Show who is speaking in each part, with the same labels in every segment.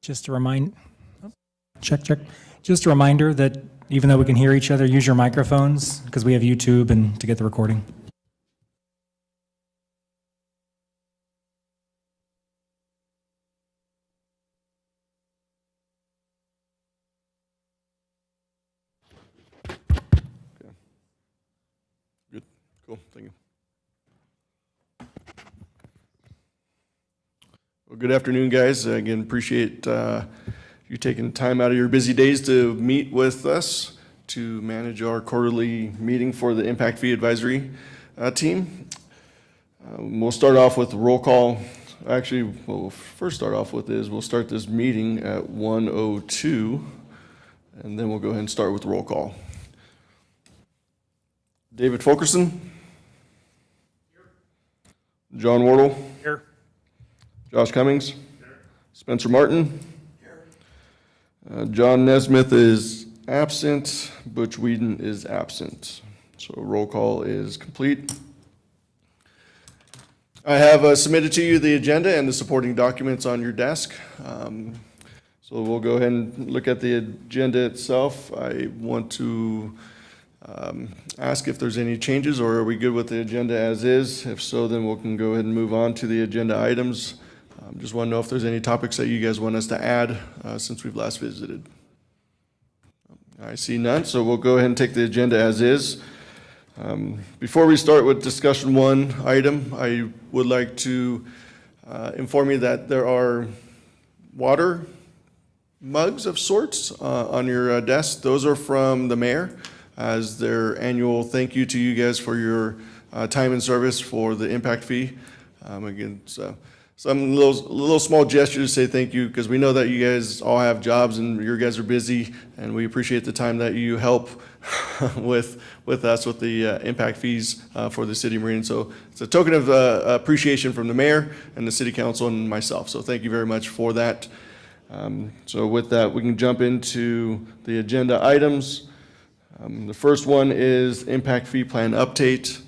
Speaker 1: Just a check. Just a reminder that even though we can hear each other, use your microphones because we have YouTube and to get the recording.
Speaker 2: Good. Cool. Thank you. Well, good afternoon, guys. Again, appreciate you taking time out of your busy days to meet with us to manage our quarterly meeting for the Impact Fee Advisory team. We'll start off with roll call. Actually, what we'll first start off with is we'll start this meeting at 1:02, and then we'll go ahead and start with roll call. David Fulkerson. Here. John Wardle.
Speaker 1: Here.
Speaker 2: Josh Cummings. Here. Spencer Martin. Here. John Nesmith is absent. Butch Whedon is absent. So roll call is complete. I have submitted to you the agenda and the supporting documents on your desk. So we'll go ahead and look at the agenda itself. I want to ask if there's any changes, or are we good with the agenda as is? If so, then we can go ahead and move on to the agenda items. Just want to know if there's any topics that you guys want us to add since we've last visited. I see none, so we'll go ahead and take the agenda as is. Before we start with discussion one item, I would like to inform you that there are water mugs of sorts on your desk. Those are from the mayor as their annual thank you to you guys for your time and service for the impact fee. Again, so some little small gesture to say thank you, because we know that you guys all have jobs and you guys are busy, and we appreciate the time that you help with us with the impact fees for the city of Marine. So it's a token of appreciation from the mayor and the city council and myself. So thank you very much for that. So with that, we can jump into the agenda items. The first one is impact fee plan update.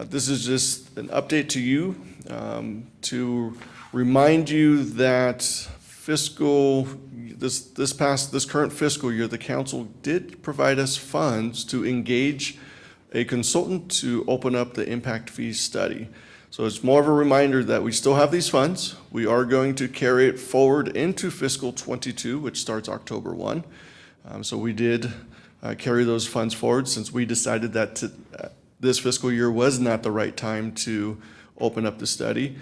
Speaker 2: This is just an update to you to remind you that this current fiscal year, the council did provide us funds to engage a consultant to open up the impact fee study. So it's more of a reminder that we still have these funds. We are going to carry it forward into fiscal 22, which starts October 1. So we did carry those funds forward since we decided that this fiscal year was not the right time to open up the study.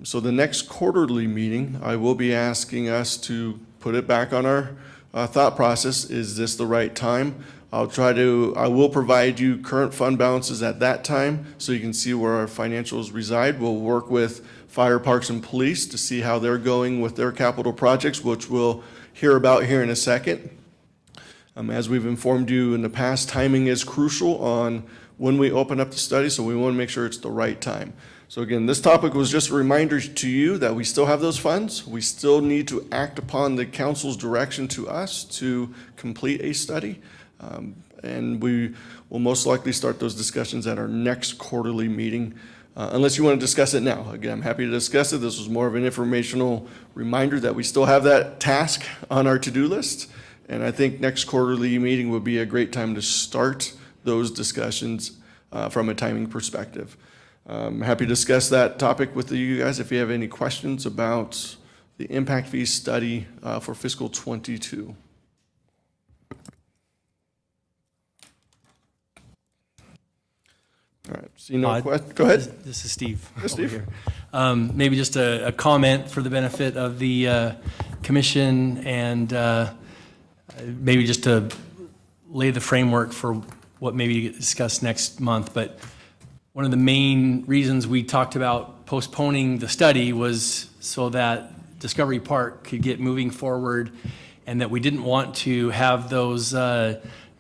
Speaker 2: So the next quarterly meeting, I will be asking us to put it back on our thought process. Is this the right time? I will provide you current fund balances at that time so you can see where our financials reside. We'll work with Fire, Parks, and Police to see how they're going with their capital projects, which we'll hear about here in a second. As we've informed you in the past, timing is crucial on when we open up the study, so we want to make sure it's the right time. So again, this topic was just a reminder to you that we still have those funds. We still need to act upon the council's direction to us to complete a study. And we will most likely start those discussions at our next quarterly meeting, unless you want to discuss it now. Again, I'm happy to discuss it. This was more of an informational reminder that we still have that task on our to-do list. And I think next quarterly meeting would be a great time to start those discussions from a timing perspective. I'm happy to discuss that topic with you guys if you have any questions about the impact fee study for fiscal 22. All right, see no questions. Go ahead.
Speaker 3: This is Steve.
Speaker 2: Yes, Steve.
Speaker 3: Maybe just a comment for the benefit of the commission, and maybe just to lay the framework for what maybe get discussed next month. But one of the main reasons we talked about postponing the study was so that Discovery Park could get moving forward, and that we didn't want to have those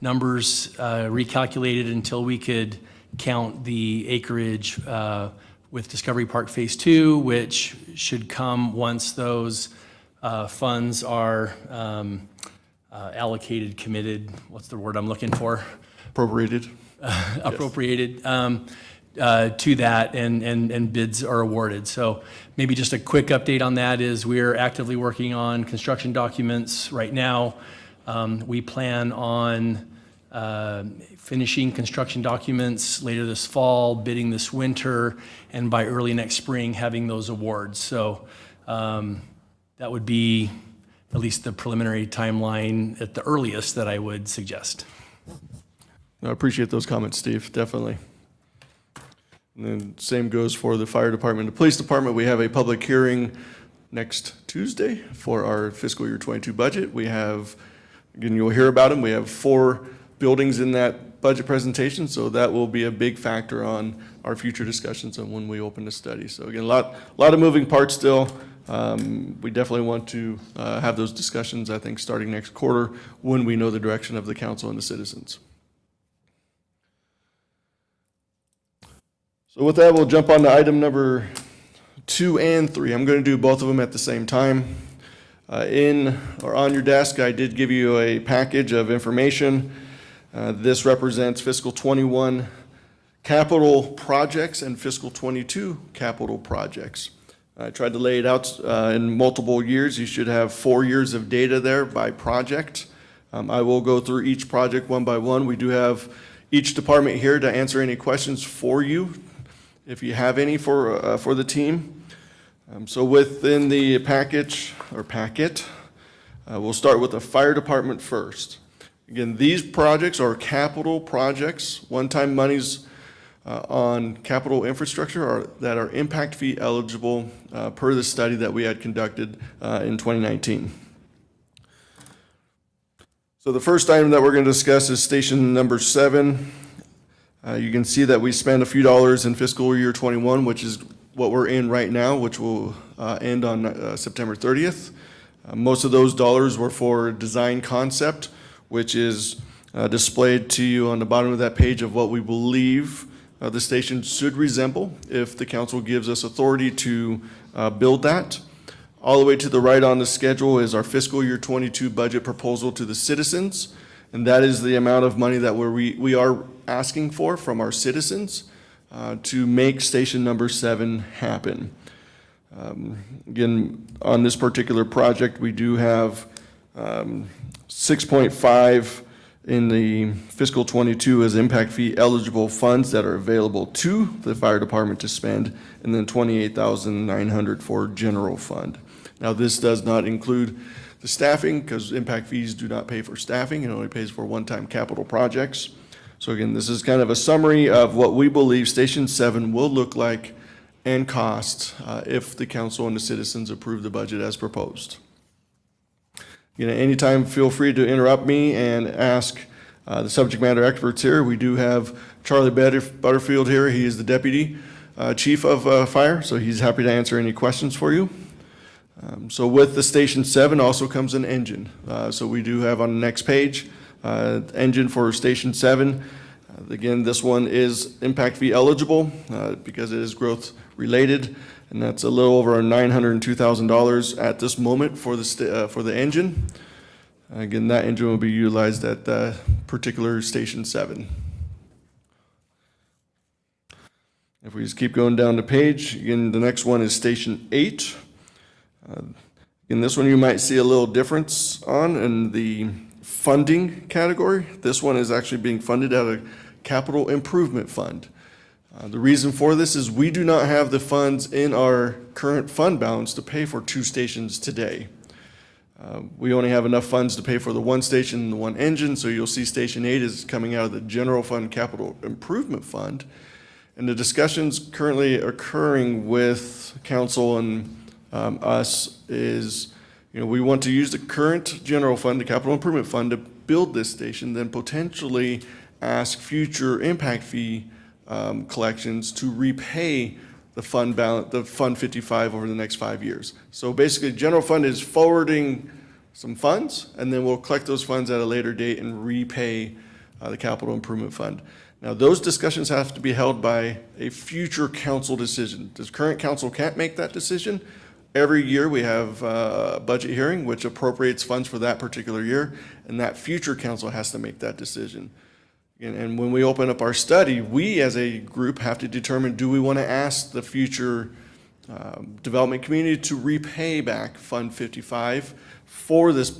Speaker 3: numbers recalculated until we could count the acreage with Discovery Park Phase 2, which should come once those funds are allocated, committed, what's the word I'm looking for?
Speaker 2: Appropriated.
Speaker 3: Appropriated. to that, and bids are awarded. So maybe just a quick update on that is we're actively working on construction documents right now. We plan on finishing construction documents later this fall, bidding this winter, and by early next spring, having those awards. So that would be at least the preliminary timeline at the earliest that I would suggest.
Speaker 2: I appreciate those comments, Steve, definitely. And then same goes for the fire department, the police department. We have a public hearing next Tuesday for our fiscal year 22 budget. We have, again, you'll hear about them. We have 4 buildings in that budget presentation, so that will be a big factor on our future discussions on when we open the study. So again, a lot of moving parts still. We definitely want to have those discussions, I think, starting next quarter when we know the direction of the council and the citizens. So with that, we'll jump on to item number 2 and 3. I'm going to do both of them at the same time. In or on your desk, I did give you a package of information. This represents fiscal 21 capital projects and fiscal 22 capital projects. I tried to lay it out in multiple years. You should have 4 years of data there by project. I will go through each project one by one. We do have each department here to answer any questions for you, if you have any for the team. So within the package or packet, we'll start with the fire department first. Again, these projects are capital projects, one-time monies on capital infrastructure that are impact fee eligible per the study that we had conducted in 2019. So the first item that we're going to discuss is station number 7. You can see that we spent a few dollars in fiscal year 21, which is what we're in right now, which will end on September 30th. Most of those dollars were for design concept, which is displayed to you on the bottom of that page of what we believe the station should resemble if the council gives us authority to build that. All the way to the right on the schedule is our fiscal year 22 budget proposal to the citizens, and that is the amount of money that we are asking for from our citizens to make station number 7 happen. Again, on this particular project, we do have 6.5 in the fiscal 22 as impact fee eligible funds that are available to the fire department to spend, and then 28,900 for general fund. Now, this does not include the staffing, because impact fees do not pay for staffing. It only pays for one-time capital projects. So again, this is kind of a summary of what we believe Station 7 will look like and cost if the council and the citizens approve the budget as proposed. Again, at any time, feel free to interrupt me and ask the subject matter experts here. We do have Charlie Butterfield here. He is the Deputy Chief of Fire, so he's happy to answer any questions for you. So with the Station 7 also comes an engine. So we do have on the next page, engine for Station 7. Again, this one is impact fee eligible because it is growth related, and that's a little over $902,000 at this moment for the engine. Again, that engine will be utilized at particular Station 7. If we just keep going down the page, again, the next one is Station 8. In this one, you might see a little difference in the funding category. This one is actually being funded out of capital improvement fund. The reason for this is we do not have the funds in our current fund balance to pay for 2 stations today. We only have enough funds to pay for the 1 station and the 1 engine, so you'll see Station 8 is coming out of the general fund capital improvement fund. And the discussions currently occurring with council and us is, we want to use the current general fund, the capital improvement fund, to build this station, then potentially ask future impact fee collections to repay the fund balance, the Fund 55 over the next 5 years. So basically, general fund is forwarding some funds, and then we'll collect those funds at a later date and repay the capital improvement fund. Now, those discussions have to be held by a future council decision. The current council can't make that decision. Every year we have a budget hearing which appropriates funds for that particular year, and that future council has to make that decision. And when we open up our study, we as a group have to determine, do we want to ask the future development community to repay back Fund 55 for this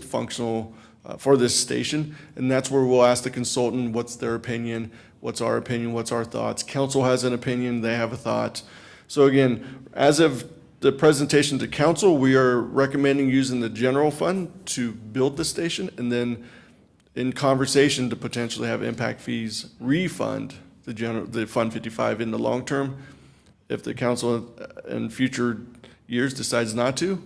Speaker 2: for this station? And that's where we'll ask the consultant, what's their opinion, what's our opinion, what's our thoughts. Council has an opinion, they have a thought. So again, as of the presentation to council, we are recommending using the general fund to build the station, and then in conversation to potentially have impact fees refund the Fund 55 in the long term. If the council in future years decides not to,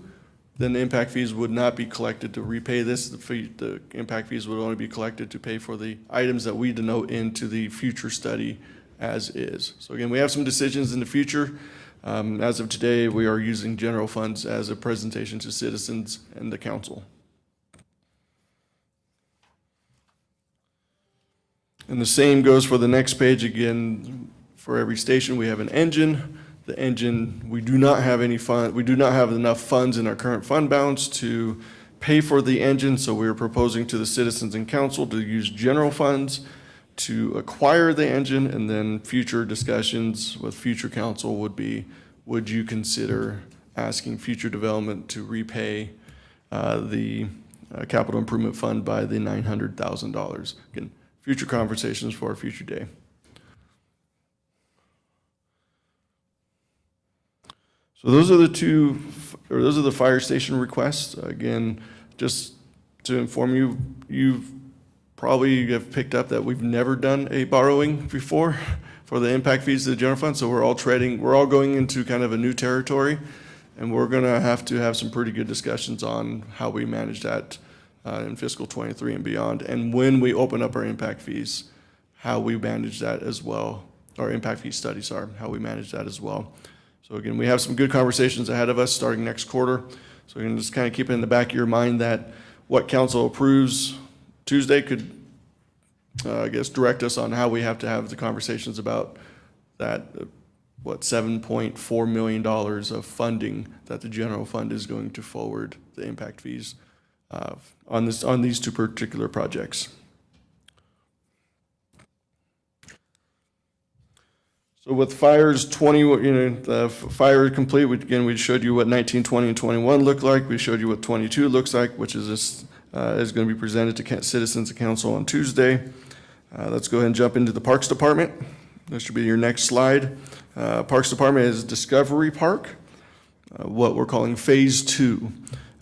Speaker 2: then the impact fees would not be collected to repay this. The impact fees would only be collected to pay for the items that we denote into the future study as is. So again, we have some decisions in the future. As of today, we are using general funds as a presentation to citizens and the council. And the same goes for the next page. Again, for every station, we have an engine. The engine, we do not have enough funds in our current fund balance to pay for the engine, so we're proposing to the citizens and council to use general funds to acquire the engine, and then future discussions with future council would be, would you consider asking future development to repay the capital improvement fund by the $900,000? Again, future conversations for a future day. So those are the fire station requests. Again, just to inform you, you probably have picked up that we've never done a borrowing before for the impact fees to the general fund. So we're all going into kind of a new territory, and we're gonna have to have some pretty good discussions on how we manage that in fiscal 23 and beyond. And when we open up our impact fees, how we manage that as well. Our impact fee studies are how we manage that as well. So again, we have some good conversations ahead of us starting next quarter. So you can just kind of keep it in the back of your mind that what council approves Tuesday could, I guess, direct us on how we have to have the conversations about that, $7.4 million of funding that the general fund is going to forward the impact fees on these two particular projects. So with fires 20, the fire complete, we showed you what 19, 20, and 21 look like. We showed you what 22 looks like, which is going to be presented to citizens and council on Tuesday. Let's go ahead and jump into the Parks Department. This should be your next slide. Parks Department is Discovery Park, what we're calling Phase 2.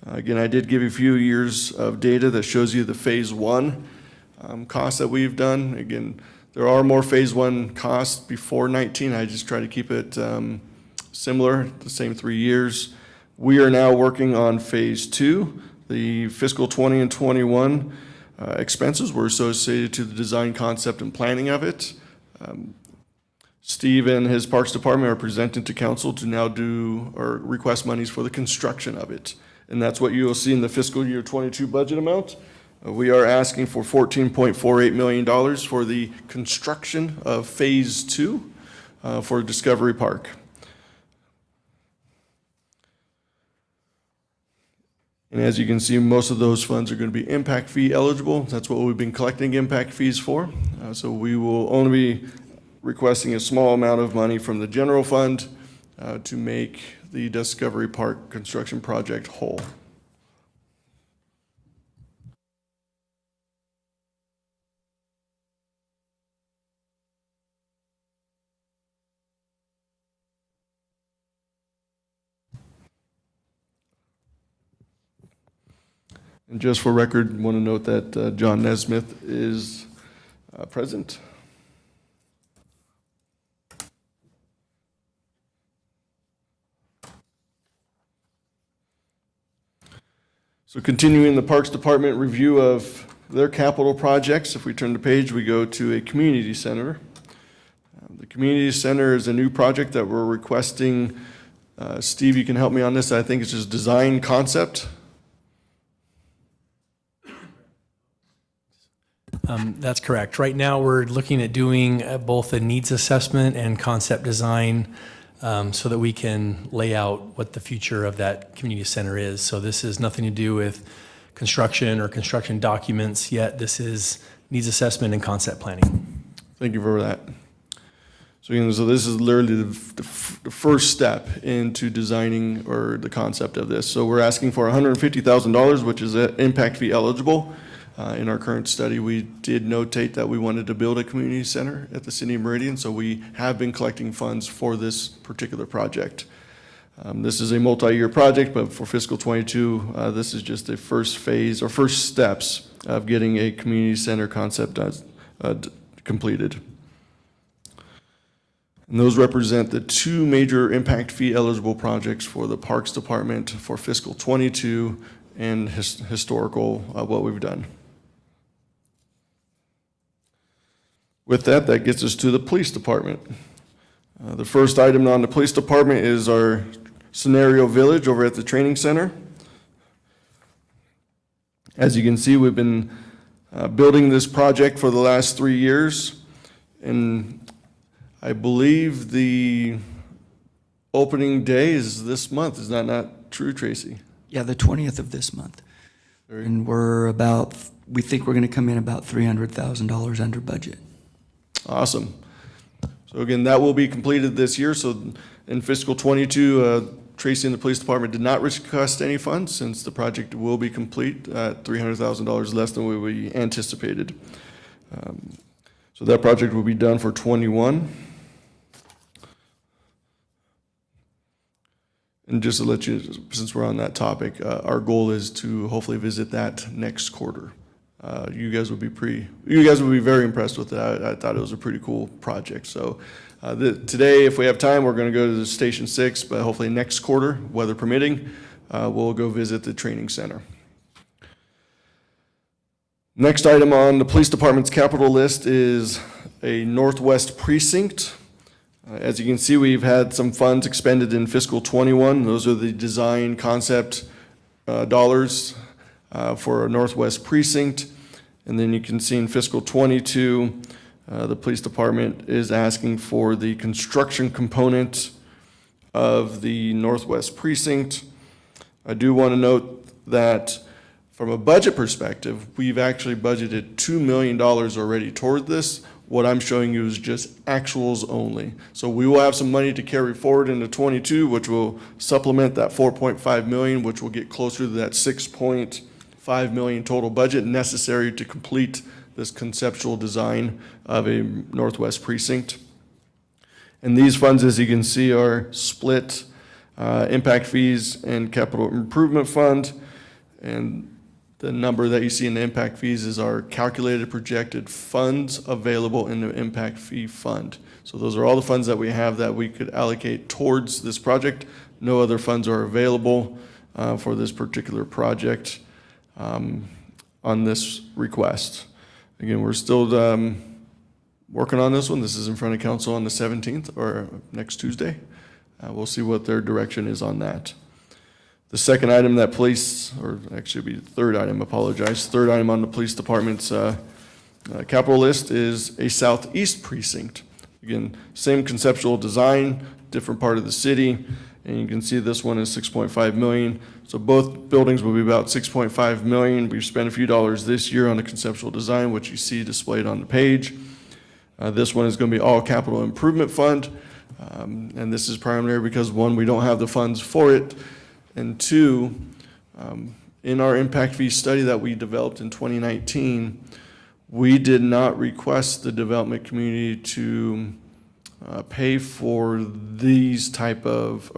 Speaker 2: Again, I did give you a few years of data that shows you the Phase 1 costs that we've done. Again, there are more Phase 1 costs before 19. I just try to keep it similar, the same 3 years. We are now working on Phase 2. The fiscal 20 and 21 expenses were associated to the design, concept, and planning of it. Steve and his Parks Department are presenting to council to now do or request monies for the construction of it. And that's what you will see in the fiscal year 22 budget amount. We are asking for $14.48 million for the construction of Phase 2 for Discovery Park. And as you can see, most of those funds are going to be impact fee eligible. That's what we've been collecting impact fees for. So we will only be requesting a small amount of money from the general fund to make the Discovery Park construction project whole. And just for record, want to note that John Nesmith is present. So continuing the Parks Department review of their capital projects, if we turn the page, we go to a community center. The community center is a new project that we're requesting. Steve, you can help me on this. I think it's just design concept.
Speaker 3: That's correct. Right now, we're looking at doing both a needs assessment and concept design so that we can lay out what the future of that community center is. So this has nothing to do with construction or construction documents yet. This is needs assessment and concept planning.
Speaker 2: Thank you for that. So, so this is literally the first step into designing or the concept of this. So we're asking for $150,000, which is impact fee eligible. In our current study, we did notate that we wanted to build a community center at the City of Meridian, so we have been collecting funds for this particular project. This is a multi-year project, but for fiscal '22, this is just the first phase or first steps of getting a community center concept completed. And those represent the two major impact fee eligible projects for the Parks Department for fiscal '22 and historical, what we've done. With that, that gets us to the Police Department. The first item on the Police Department is our Scenario Village over at the training center. As you can see, we've been building this project for the last 3 years, and I believe the opening day is this month. Is that not true, Tracy?
Speaker 4: Yeah, the 20th of this month. And we think we're going to come in about $300,000 under budget.
Speaker 2: Awesome. So again, that will be completed this year. So in fiscal '22, Tracy and the police department did not request any funds since the project will be complete at $300,000 less than we anticipated. So that project will be done for '21. And just to let you, since we're on that topic, our goal is to hopefully visit that next quarter. You guys will be very impressed with it. I thought it was a pretty cool project. So today, if we have time, we're going to go to the Station 6, but hopefully next quarter, weather permitting, we'll go visit the training center. Next item on the police department's capital list is a Northwest precinct. As you can see, we've had some funds expended in fiscal '21. Those are the design concept dollars for a Northwest precinct. And then you can see in fiscal '22, the police department is asking for the construction component of the Northwest precinct. I do want to note that from a budget perspective, we've actually budgeted $2 million already toward this. What I'm showing you is just actuals only. So we will have some money to carry forward into '22, which will supplement that $4.5 million, which will get closer to that $6.5 million total budget necessary to complete this conceptual design of a Northwest precinct. And these funds, as you can see, are split impact fees and capital improvement fund. And the number that you see in the impact fees is our calculated projected funds available in the impact fee fund. So those are all the funds that we have that we could allocate towards this project. No other funds are available for this particular project on this request. Again, we're still working on this one. This is in front of council on the 17th or next Tuesday. We'll see what their direction is on that. The second item that police, or actually it'd be the third item, apologize. Third item on the police department's capital list is a southeast precinct. Again, same conceptual design, different part of the city, and you can see this one is $6.5 million. So both buildings will be about $6.5 million. We've spent a few dollars this year on the conceptual design, which you see displayed on the page. This one is going to be all capital improvement fund, and this is primarily because one, we don't have the funds for it, and two, in our impact fee study that we developed in 2019, we did not request the development community to pay for this type of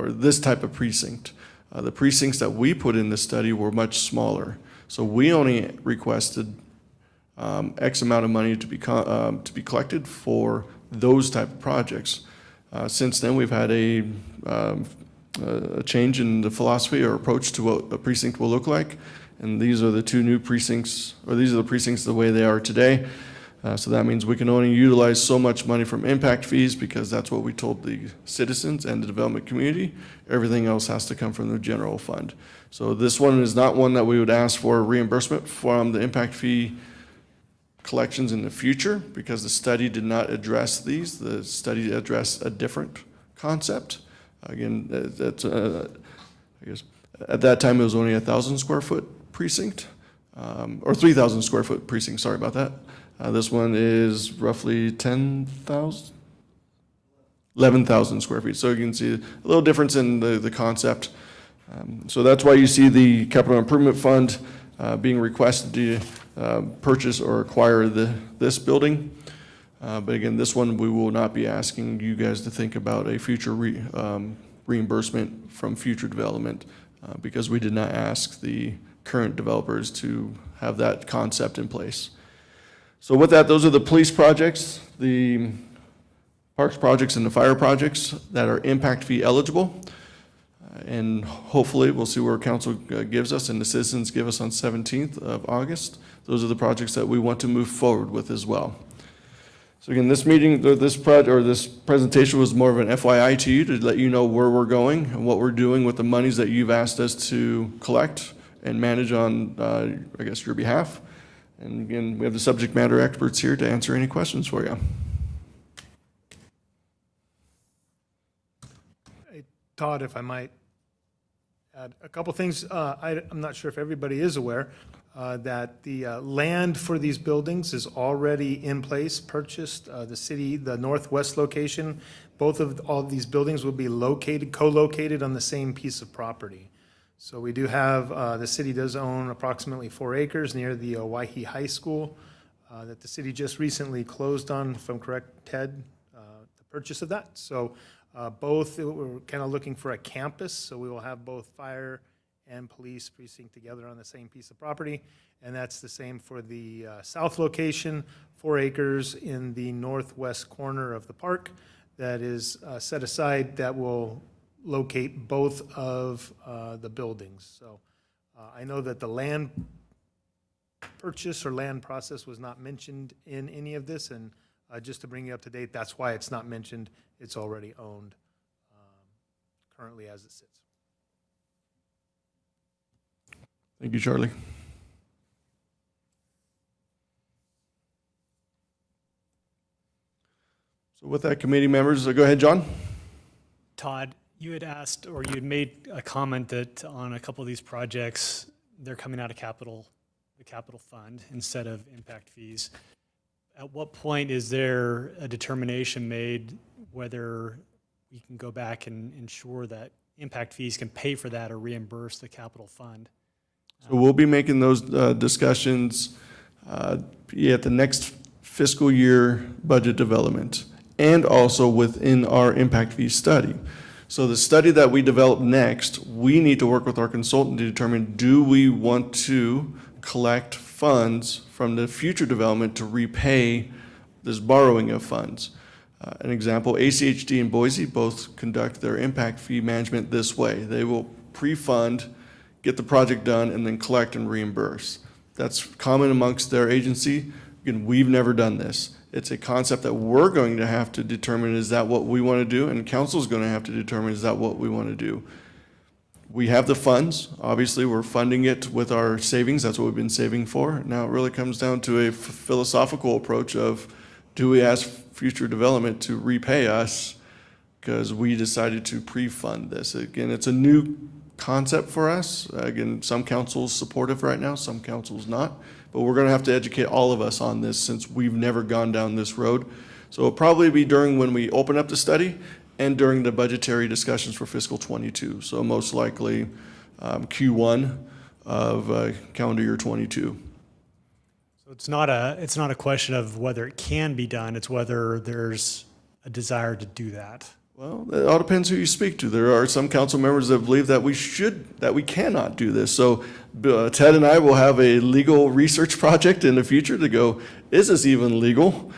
Speaker 2: precinct. The precincts that we put in the study were much smaller. So we only requested X amount of money to be collected for those type of projects. Since then, we've had a change in the philosophy or approach to what a precinct will look like. And these are the two new precincts, or these are the precincts the way they are today. So that means we can only utilize so much money from impact fees because that's what we told the citizens and the development community. Everything else has to come from the general fund. So this one is not one that we would ask for reimbursement from the impact fee collections in the future because the study did not address these. The study addressed a different concept. Again, I guess at that time it was only 1,000 square foot precinct, or 3,000 square foot precinct, sorry about that. This one is roughly 11,000 square feet. So you can see a little difference in the concept. So that's why you see the capital improvement fund being requested to purchase or acquire this building. But again, this one, we will not be asking you guys to think about a future reimbursement from future development because we did not ask the current developers to have that concept in place. So with that, those are the police projects, the parks projects, and the fire projects that are impact fee eligible. And hopefully, we'll see where council gives us and the citizens give us on 17th of August. Those are the projects that we want to move forward with as well. So again, this meeting, this presentation was more of an FYI to you to let you know where we're going and what we're doing with the monies that you've asked us to collect and manage on, I guess, your behalf. And again, we have the subject matter experts here to answer any questions for you.
Speaker 5: Hey, Todd, if I might add a couple things. I'm not sure if everybody is aware that the land for these buildings is already in place, purchased. The city, the northwest location, both of all of these buildings will be located, co-located on the same piece of property. So we do have, the city does own approximately 4 acres near the Owyhee High School that the city just recently closed on, if I'm correct, Ted, the purchase of that. So both, we're kind of looking for a campus, so we will have both fire and police precinct together on the same piece of property. And that's the same for the south location, 4 acres in the northwest corner of the park that is set aside that will locate both of the buildings. So I know that the land purchase or land process was not mentioned in any of this, and just to bring you up to date, that's why it's not mentioned. It's already owned currently as it sits.
Speaker 2: Thank you, Charlie. So with that, committee members, go ahead, John.
Speaker 6: Todd, you had asked, or you had made a comment that on a couple of these projects, they're coming out of the capital fund instead of impact fees. At what point is there a determination made whether we can go back and ensure that impact fees can pay for that or reimburse the capital fund?
Speaker 2: So we'll be making those discussions at the next fiscal year budget development and also within our impact fee study. So the study that we develop next, we need to work with our consultant to determine, do we want to collect funds from the future development to repay this borrowing of funds? An example, ACHD and Boise both conduct their impact fee management this way. They will pre-fund, get the project done, and then collect and reimburse. That's common amongst their agency. Again, we've never done this. It's a concept that we're going to have to determine, is that what we want to do? And council's going to have to determine, is that what we want to do? We have the funds. Obviously, we're funding it with our savings. That's what we've been saving for. Now it really comes down to a philosophical approach of, do we ask future development to repay us because we decided to pre-fund this? Again, it's a new concept for us. Again, some council's supportive right now, some council's not. But we're going to have to educate all of us on this since we've never gone down this road. So it'll probably be during when we open up the study and during the budgetary discussions for fiscal 22. So most likely Q1 of calendar year 22.
Speaker 6: So it's not a question of whether it can be done, it's whether there's a desire to do that.
Speaker 2: Well, it all depends who you speak to. There are some council members that believe that we cannot do this. So Ted and I will have a legal research project in the future to go, is this even legal?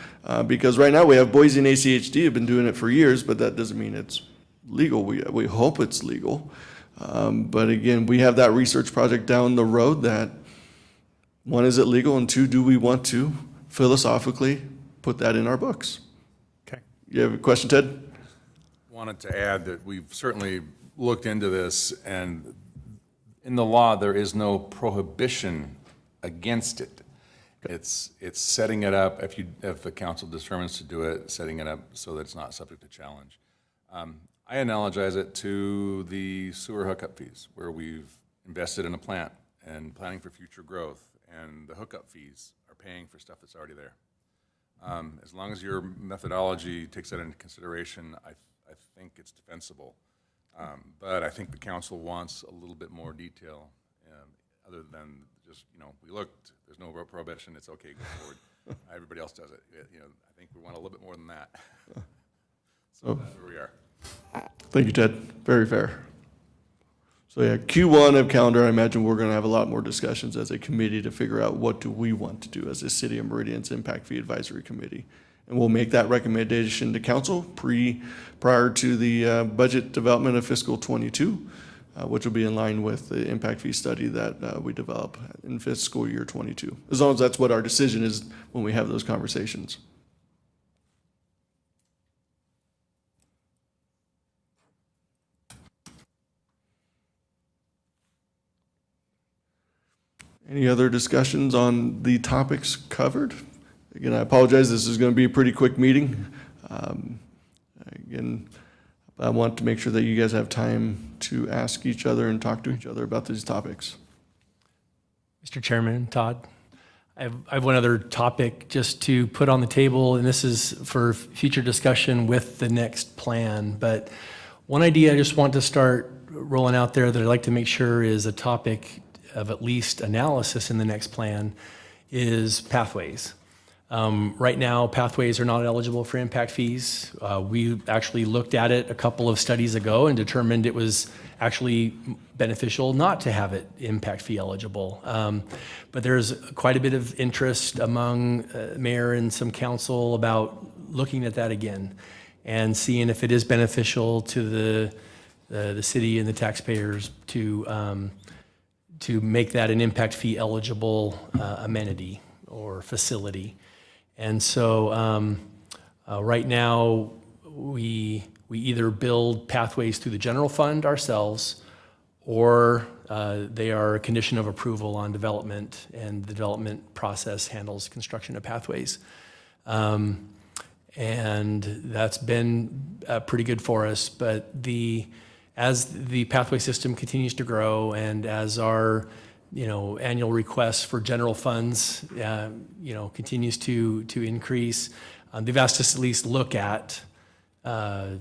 Speaker 2: Because right now we have Boise and ACHD have been doing it for years, but that doesn't mean it's legal. We hope it's legal. But again, we have that research project down the road that, one, is it legal? And two, do we want to philosophically put that in our books?
Speaker 6: Okay.
Speaker 2: You have a question, Ted?
Speaker 7: Wanted to add that we've certainly looked into this, and in the law, there is no prohibition against it. It's setting it up, if the council determines to do it, setting it up so that it's not subject to challenge. I analogize it to the sewer hookup fees, where we've invested in a plant and planning for future growth, and the hookup fees are paying for stuff that's already there. As long as your methodology takes that into consideration, I think it's defensible. But I think the council wants a little bit more detail, other than just, we looked, there's no prohibition, it's okay, go forward. Everybody else does it. I think we want a little bit more than that. So that's where we are.
Speaker 2: Thank you, Ted. Very fair. So yeah, Q1 of calendar, I imagine we're going to have a lot more discussions as a committee to figure out what do we want to do as a City of Meridian's Impact Fee Advisory Committee. And we'll make that recommendation to council prior to the budget development of fiscal '22, which will be in line with the impact fee study that we develop in fiscal year '22. As long as that's what our decision is when we have those conversations. Any other discussions on the topics covered? Again, I apologize, this is going to be a pretty quick meeting. Again, I want to make sure that you guys have time to ask each other and talk to each other about these topics.
Speaker 3: Mr. Chairman, Todd, I have one other topic just to put on the table, and this is for future discussion with the next plan. But one idea I just want to start rolling out there that I'd like to make sure is a topic of at least analysis in the next plan is pathways. Right now, pathways are not eligible for impact fees. We actually looked at it a couple of studies ago and determined it was actually beneficial not to have it impact fee eligible. But there's quite a bit of interest among mayor and some council about looking at that again and seeing if it is beneficial to the city and the taxpayers to make that an impact fee eligible amenity or facility. And so right now, we either build pathways through the general fund ourselves, or they are a condition of approval on development, and the development process handles construction of pathways. And that's been pretty good for us, but as the pathway system continues to grow and as our annual requests for general funds continues to increase, they've asked us to at least look at the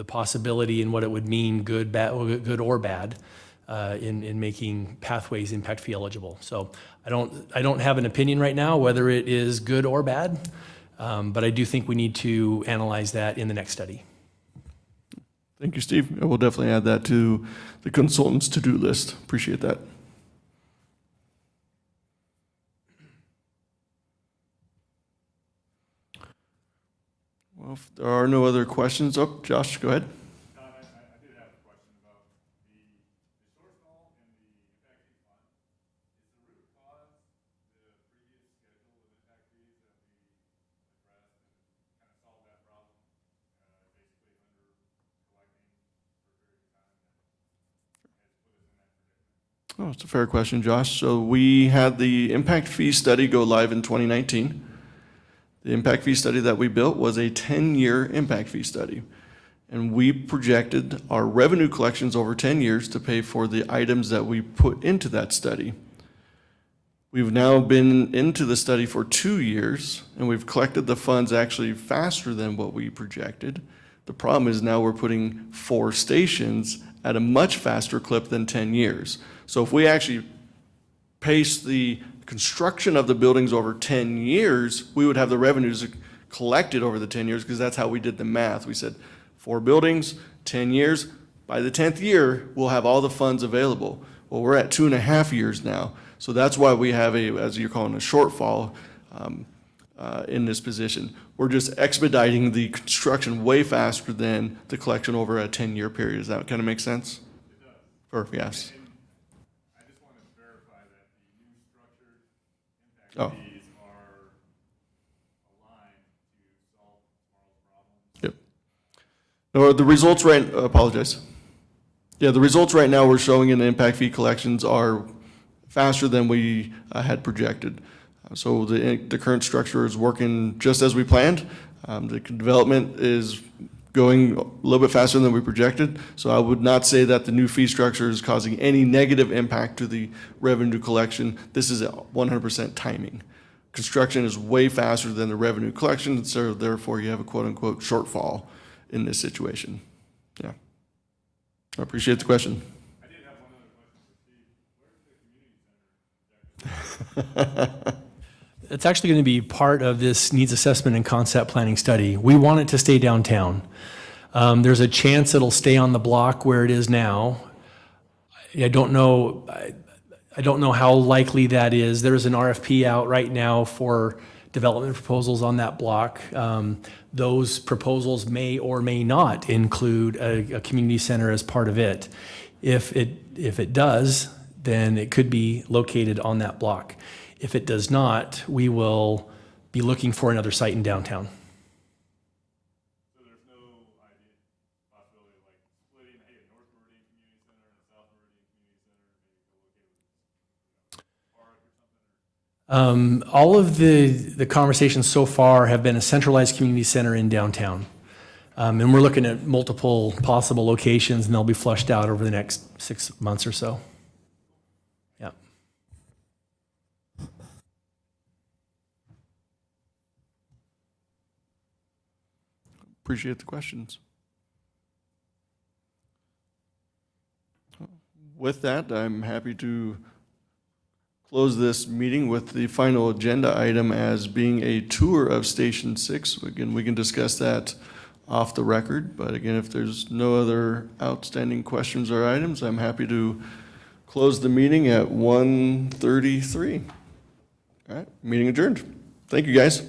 Speaker 3: possibility and what it would mean, good or bad, in making pathways impact fee eligible. So I don't have an opinion right now whether it is good or bad, but I do think we need to analyze that in the next study.
Speaker 2: Thank you, Steve. I will definitely add that to the consultant's to-do list. Appreciate that. Well, if there are no other questions, Josh, go ahead.
Speaker 8: Todd, I did have a question about the shortfall in the impact fee fund. Is the root cause the previous schedule of impact fees that we addressed and kind of solved that problem, basically under collecting for a period of time that has put us in that predicament?
Speaker 2: Oh, it's a fair question, Josh. So we had the impact fee study go live in 2019. The impact fee study that we built was a 10-year impact fee study. And we projected our revenue collections over 10 years to pay for the items that we put into that study. We've now been into the study for 2 years, and we've collected the funds actually faster than what we projected. The problem is now we're putting 4 stations at a much faster clip than 10 years. So if we actually pace the construction of the buildings over 10 years, we would have the revenues collected over the 10 years, because that's how we did the math. We said 4 buildings, 10 years. By the 10th year, we'll have all the funds available. Well, we're at 2.5 years now. So that's why we have as you're calling, a shortfall in this position. We're just expediting the construction way faster than the collection over a 10-year period. Does that kind of make sense?
Speaker 8: It does.
Speaker 2: Perfect, yes.
Speaker 8: I just wanted to verify that the new structured impact
Speaker 2: Oh.
Speaker 8: fees are aligned to solve tomorrow's problems.
Speaker 2: Yep. No, the results apologize. Yeah, the results right now we're showing in the impact fee collections are faster than we had projected. So the current structure is working just as we planned. The development is going a little bit faster than we projected. So I would not say that the new fee structure is causing any negative impact to the revenue collection. This is 100% timing. construction is way faster than the revenue collection, so therefore you have a quote-unquote shortfall in this situation. Yeah. I appreciate the question.
Speaker 8: I did have one other question for Steve. Where's the community center?
Speaker 3: It's actually going to be part of this needs assessment and concept planning study. We want it to stay downtown. There's a chance it'll stay on the block where it is now. I don't know how likely that is. There's an RFP out right now for development proposals on that block. Those proposals may or may not include a community center as part of it. If it does, then it could be located on that block. If it does not, we will be looking for another site in downtown.
Speaker 8: So there's no idea, possibility of like splitting, hey, a North Meridian Community Center and a South Meridian Community Center, maybe go locate with a park or something?
Speaker 3: All of the conversations so far have been a centralized community center in downtown. And we're looking at multiple possible locations, and they'll be flushed out over the next 6 months or so. Yeah.
Speaker 2: Appreciate the questions. With that, I'm happy to close this meeting with the final agenda item as being a tour of Station 6. Again, we can discuss that off the record, but again, if there's no other outstanding questions or items, I'm happy to close the meeting at 1:33. All right, meeting adjourned. Thank you, guys.